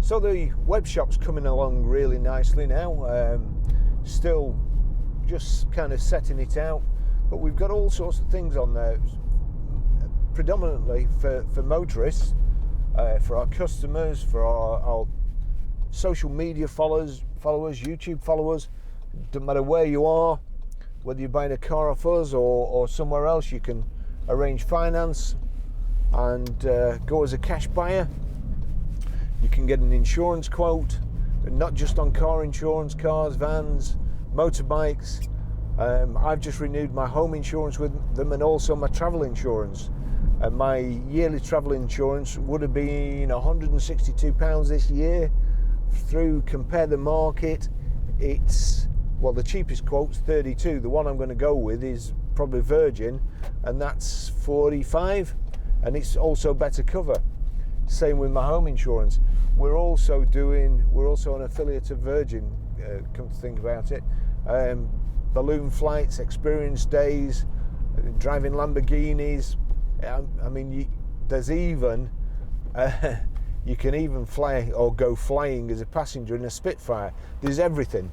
So the web shop's coming along really nicely now. Still just kind of setting it out, but we've got all sorts of things on there, predominantly for motorists, for our customers, for our social media followers, YouTube followers. Doesn't matter where you are, whether you're buying a car off us or somewhere else, you can arrange finance and go as a cash buyer. You can get an insurance quote, not just on car insurance, cars, vans, motorbikes. I've just renewed my home insurance with them and also my travel insurance. My yearly travel insurance would have been £162 this year. Through Compare the Market, it's, well, the cheapest quote's 32. The one I'm going to go with is probably Virgin, and that's 45, and it's also better cover. Same with my home insurance. We're also an affiliate of Virgin, come to think about it. Balloon flights, experience days, driving Lamborghinis. I mean, there's even you can even fly or go flying as a passenger in a Spitfire. There's everything.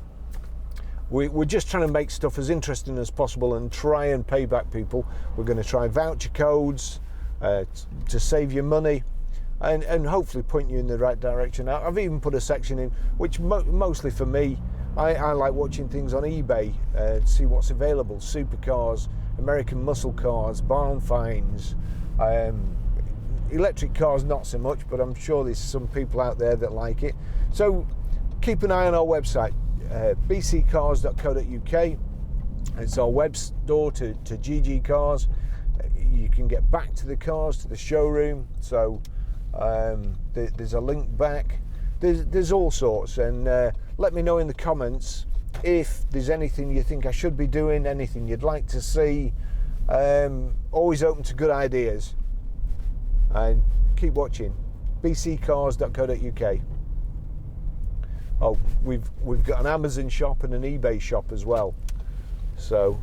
We're just trying to make stuff as interesting as possible and try and pay back people. We're going to try voucher codes to save you money and hopefully point you in the right direction. I've even put a section in which mostly for me, I like watching things on eBay to see what's available. Supercars, American muscle cars, barn finds. Electric cars not so much, but I'm sure there's some people out there that like it. So keep an eye on our website, bccars.co.uk. It's our web store to GG Cars. You can get back to the cars, to the showroom. So there's a link back. There's all sorts, and let me know in the comments if there's anything you think I should be doing, anything you'd like to see. Always open to good ideas. And keep watching, bccars.co.uk. Oh, we've got an Amazon shop and an eBay shop as well. So